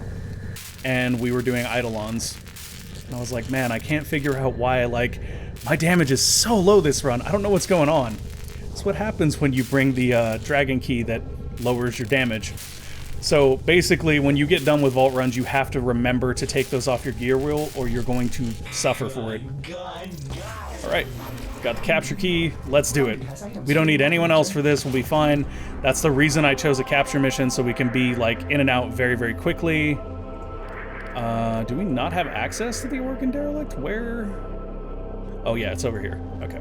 and we were doing Eidolons. And I was like, man, I can't figure out why, like, my damage is so low this run. I don't know what's going on. It's what happens when you bring the dragon key that lowers your damage. So basically, when you get done with vault runs, you have to remember to take those off your gear wheel, or you're going to suffer for it. Alright, got the capture key, let's do it. We don't need anyone else for this, we'll be fine. That's the reason I chose a capture mission, so we can be, like, in and out very, very quickly. Do we not have access to the Orokin Derelict? Where? Oh yeah, it's over here. Okay.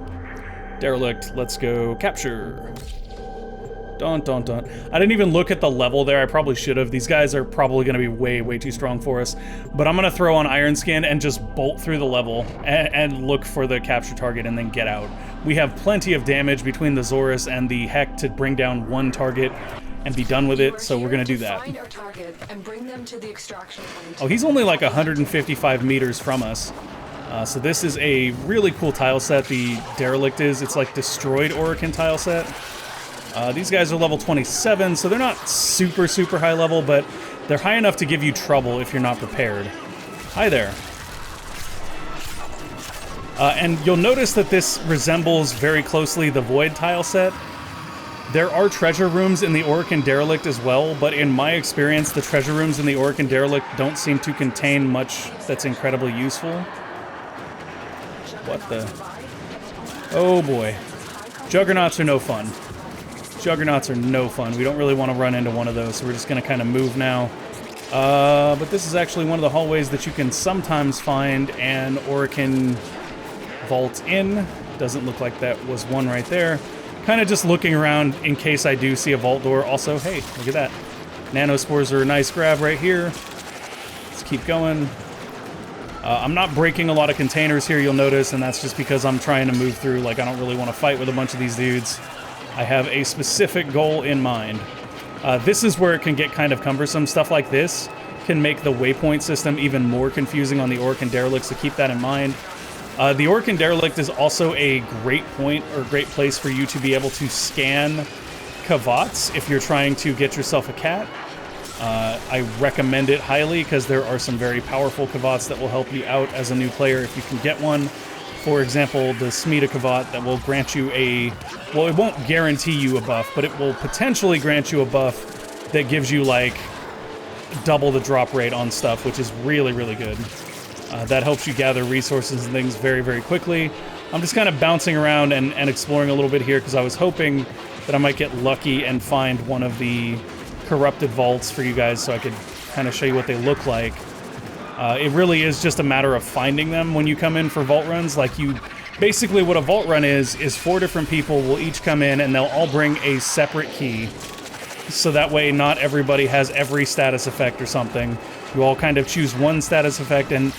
Derelict, let's go capture. Dun, dun, dun. I didn't even look at the level there. I probably should have. These guys are probably going to be way, way too strong for us. But I'm going to throw on Iron Skin and just bolt through the level and look for the capture target and then get out. We have plenty of damage between the Zorus and the Heck to bring down one target and be done with it, so we're going to do that. Find our target and bring them to the extraction point. Oh, he's only like 155 meters from us. So this is a really cool tile set, the Derelict is. It's like destroyed Orokin tile set. These guys are level 27, so they're not super, super high level, but they're high enough to give you trouble if you're not prepared. Hi there. And you'll notice that this resembles very closely the Void tile set. There are treasure rooms in the Orokin Derelict as well, but in my experience, the treasure rooms in the Orokin Derelict don't seem to contain much that's incredibly useful. What the? Oh boy. Juggernauts are no fun. Juggernauts are no fun. We don't really want to run into one of those, so we're just going to kind of move now. But this is actually one of the hallways that you can sometimes find an Orokin vault in. Doesn't look like that was one right there. Kind of just looking around in case I do see a vault door. Also, hey, look at that. Nanospores are a nice grab right here. Let's keep going. I'm not breaking a lot of containers here, you'll notice, and that's just because I'm trying to move through. Like, I don't really want to fight with a bunch of these dudes. I have a specific goal in mind. This is where it can get kind of cumbersome. Stuff like this can make the waypoint system even more confusing on the Orc and Derelicts, so keep that in mind. The Orc and Derelict is also a great point or great place for you to be able to scan Kavats if you're trying to get yourself a cat. I recommend it highly because there are some very powerful Kavats that will help you out as a new player if you can get one. For example, the Smita Kavat that will grant you a... Well, it won't guarantee you a buff, but it will potentially grant you a buff that gives you, like, double the drop rate on stuff, which is really, really good. That helps you gather resources and things very, very quickly. I'm just kind of bouncing around and exploring a little bit here because I was hoping that I might get lucky and find one of the corrupted vaults for you guys so I could kind of show you what they look like. It really is just a matter of finding them when you come in for vault runs. Like, you basically what a vault run is 4 different people will each come in and they'll all bring a separate key, so that way not everybody has every status effect or something. You all kind of choose one status effect, and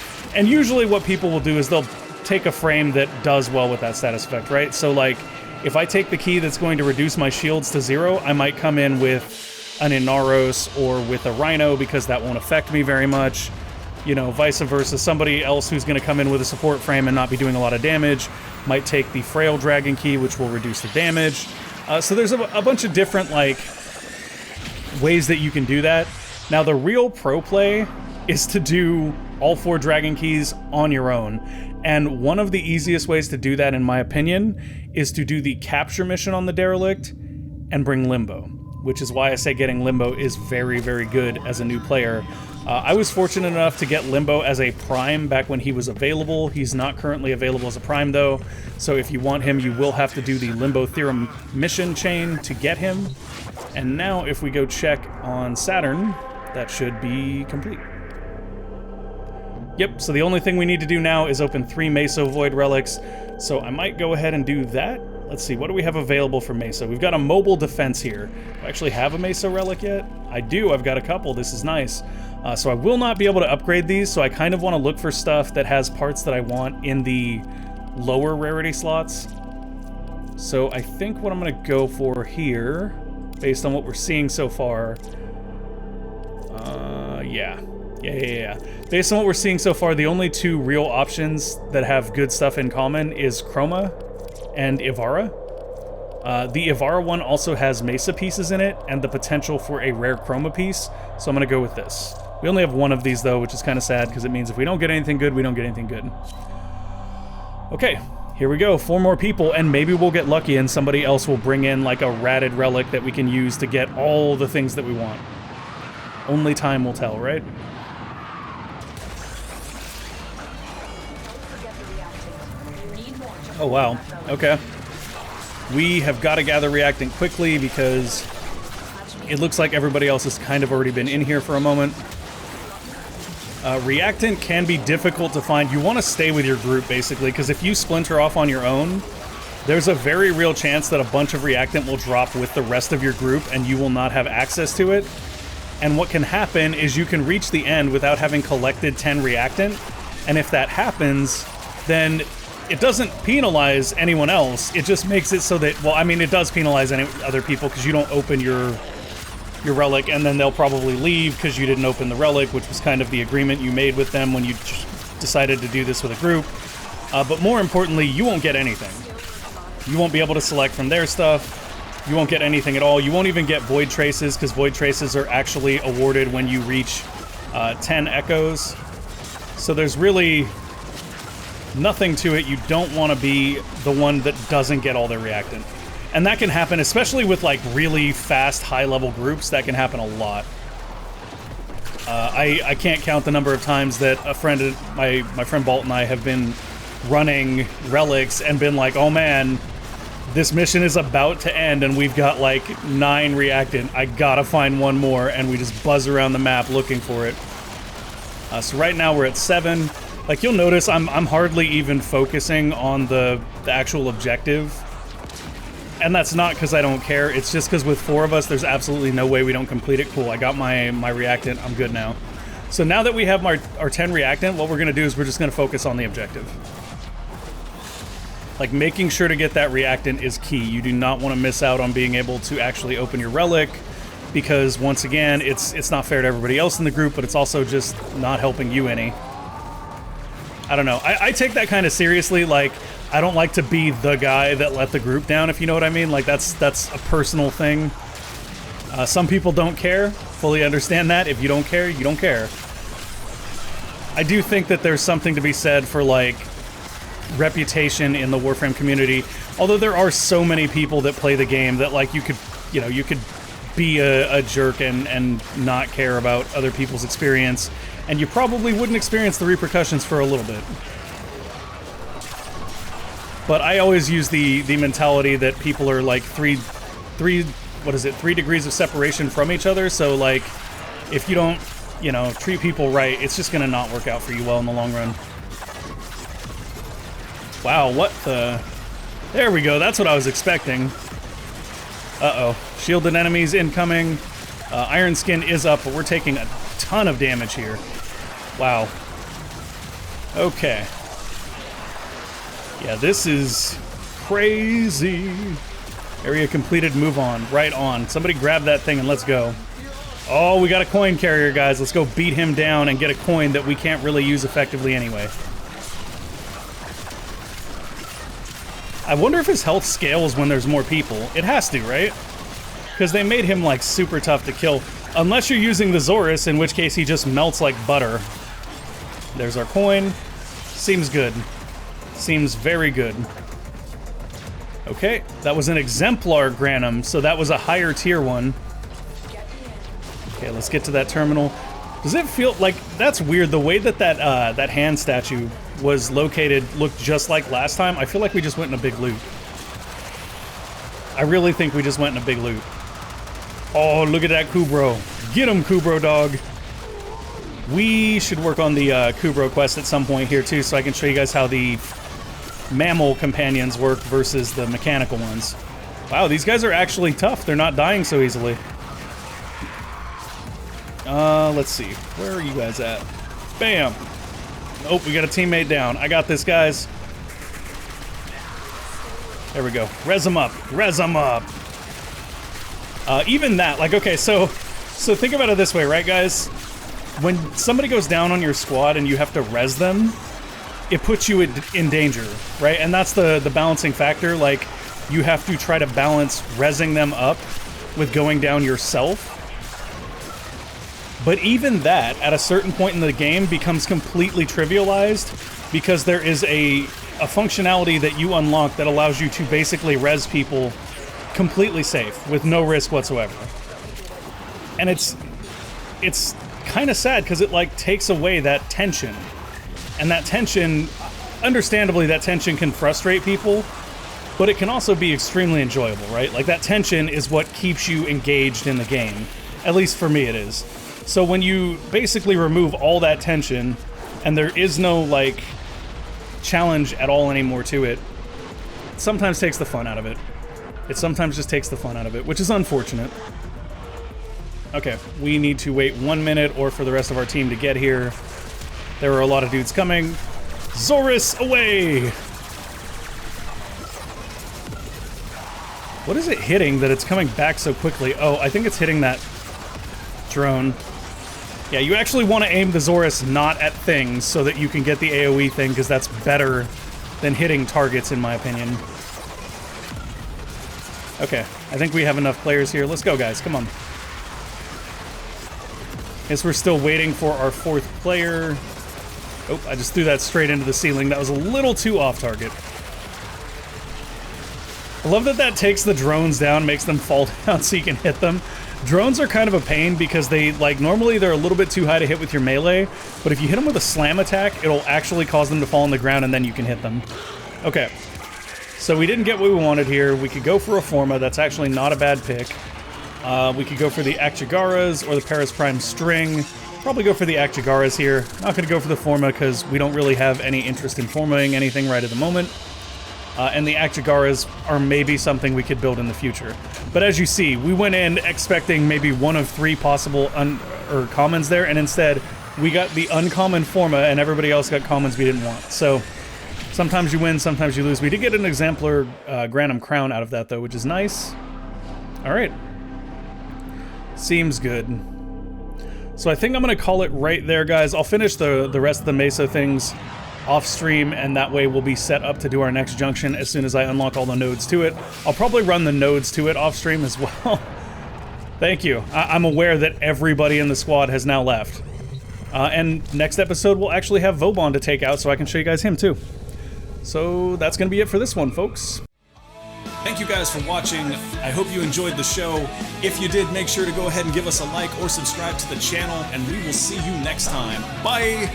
usually what people will do is they'll take a frame that does well with that status effect, right? So, like, if I take the key that's going to reduce my shields to 0, I might come in with an Inaros or with a Rhino because that won't affect me very much. You know, vice versa. Somebody else who's going to come in with a support frame and not be doing a lot of damage might take the Frail Dragon Key, which will reduce the damage. So there's a bunch of different, like, ways that you can do that. Now, the real pro play is to do all 4 Dragon Keys on your own. And one of the easiest ways to do that, in my opinion, is to do the capture mission on the Derelict and bring Limbo, which is why I say getting Limbo is very, very good as a new player. I was fortunate enough to get Limbo as a Prime back when he was available. He's not currently available as a Prime, though, so if you want him, you will have to do the Limbo Theorem mission chain to get him. And now, if we go check on Saturn, that should be complete. Yep, so the only thing we need to do now is open 3 Meso Void Relics, so I might go ahead and do that. Let's see, what do we have available for Meso? We've got a mobile defense here. Do I actually have a Meso Relic yet? I do, I've got a couple, this is nice. So I will not be able to upgrade these, so I kind of want to look for stuff that has parts that I want in the lower rarity slots. So I think what I'm going to go for here, based on what we're seeing so far... Yeah. Based on what we're seeing so far, the only 2 real options that have good stuff in common is Chroma and Ivara. The Ivara one also has Mesa pieces in it and the potential for a rare Chroma piece, so I'm going to go with this. We only have 1 of these, though, which is kind of sad, because it means if we don't get anything good, we don't get anything good. Okay, here we go. 4 more people, and maybe we'll get lucky and somebody else will bring in, like, a ratted relic that we can use to get all the things that we want. Only time will tell, right? Oh, wow. Okay. We have got to gather reactant quickly because it looks like everybody else has kind of already been in here for a moment. Reactant can be difficult to find. You want to stay with your group, basically, because if you splinter off on your own, there's a very real chance that a bunch of reactant will drop with the rest of your group and you will not have access to it. And what can happen is you can reach the end without having collected 10 reactant, and if that happens, then it doesn't penalize anyone else. It just makes it so that, well, I mean, it does penalize any other people because you don't open your relic, and then they'll probably leave because you didn't open the relic, which was kind of the agreement you made with them when you decided to do this with a group. But more importantly, you won't get anything. You won't be able to select from their stuff. You won't get anything at all. You won't even get Void Traces, because Void Traces are actually awarded when you reach 10 Echoes. So there's really nothing to it. You don't want to be the one that doesn't get all their reactant. And that can happen, especially with, like, really fast, high-level groups. That can happen a lot. I can't count the number of times that a friend, my friend Balt and I have been running relics and been like, oh man, this mission is about to end and we've got like 9 reactant. I gotta find one more, and we just buzz around the map looking for it. So right now we're at 7. Like, you'll notice I'm hardly even focusing on the actual objective. And that's not because I don't care. It's just because with 4 of us, there's absolutely no way we don't complete it. Cool, I got my reactant. I'm good now. So now that we have our 10 reactant, what we're going to do is we're just going to focus on the objective. Like, making sure to get that reactant is key. You do not want to miss out on being able to actually open your relic, because once again, it's not fair to everybody else in the group, but it's also just not helping you any. I don't know. I take that kind of seriously. Like, I don't like to be the guy that let the group down, if you know what I mean. Like, that's a personal thing. Some people don't care. Fully understand that. If you don't care, you don't care. I do think that there's something to be said for, like, reputation in the Warframe community. Although there are so many people that play the game that, like, you could be a jerk and not care about other people's experience, and you probably wouldn't experience the repercussions for a little bit. But I always use the mentality that people are like three degrees of separation from each other. So, like, if you don't, treat people right, it's just gonna not work out for you well in the long run. Wow, what the? There we go, that's what I was expecting. Uh-oh, shielded enemies incoming. Iron Skin is up, but we're taking a ton of damage here. Wow. Okay. Yeah, this is crazy. Area completed, move on. Right on. Somebody grab that thing and let's go. Oh, we got a coin carrier, guys. Let's go beat him down and get a coin that we can't really use effectively anyway. I wonder if his health scales when there's more people. It has to, right? Because they made him, like, super tough to kill. Unless you're using the Zorus, in which case he just melts like butter. There's our coin. Seems good. Seems very good. Okay, that was an Exemplar Granum, so that was a higher tier one. Okay, let's get to that terminal. Does it feel like... That's weird. The way that that hand statue was located looked just like last time. I feel like we just went in a big loop. I really think we just went in a big loop. Oh, look at that Kubro. Get him, Kubro dog. We should work on the Kubro quest at some point here too, so I can show you guys how the mammal companions work versus the mechanical ones. Wow, these guys are actually tough. They're not dying so easily. Let's see. Where are you guys at? Bam! Oh, we got a teammate down. I got this, guys. There we go. Res them up. Res them up. Even that, like, okay, so think about it this way, right, guys? When somebody goes down on your squad and you have to res them, it puts you in danger, right? And that's the balancing factor. Like, you have to try to balance resing them up with going down yourself. But even that, at a certain point in the game, becomes completely trivialized because there is a functionality that you unlock that allows you to basically res people completely safe with no risk whatsoever. And it's kind of sad because it, like, takes away that tension. And that tension, understandably, that tension can frustrate people, but it can also be extremely enjoyable, right? Like, that tension is what keeps you engaged in the game. At least for me it is. So when you basically remove all that tension and there is no, like, challenge at all anymore to it, it sometimes takes the fun out of it. It sometimes just takes the fun out of it, which is unfortunate. Okay, we need to wait 1 minute or for the rest of our team to get here. There are a lot of dudes coming. Zorus, away! What is it hitting that it's coming back so quickly? Oh, I think it's hitting that drone. Yeah, you actually want to aim the Zorus not at things so that you can get the AoE thing, because that's better than hitting targets, in my opinion. Okay, I think we have enough players here. Let's go, guys. Come on. Guess we're still waiting for our 4th player. Oh, I just threw that straight into the ceiling. That was a little too off target. I love that that takes the drones down, makes them fall down so you can hit them. Drones are kind of a pain because they, like, normally they're a little bit too high to hit with your melee, but if you hit them with a slam attack, it'll actually cause them to fall on the ground and then you can hit them. Okay. So we didn't get what we wanted here. We could go for a Forma. That's actually not a bad pick. We could go for the Akjagaras or the Paris Prime String. Probably go for the Akjagaras here. Not going to go for the Forma because we don't really have any interest in formaing anything right at the moment. and the Akjagaras are maybe something we could build in the future. But as you see, we went in expecting maybe one of 3 possible commons there, and instead we got the uncommon Forma, and everybody else got commons we didn't want. So sometimes you win, sometimes you lose. We did get an Exemplar Granum Crown out of that, though, which is nice. All right. Seems good. So I think I'm going to call it right there, guys. I'll finish the rest of the Mesa things off stream, and that way we'll be set up to do our next junction as soon as I unlock all the nodes to it. I'll probably run the nodes to it off stream as well. Thank you. I'm aware that everybody in the squad has now left. And next episode we'll actually have Vauban to take out, so I can show you guys him too. So that's going to be it for this one, folks. Thank you guys for watching. I hope you enjoyed the show. If you did, make sure to go ahead and give us a like or subscribe to the channel, and we will see you next time. Bye!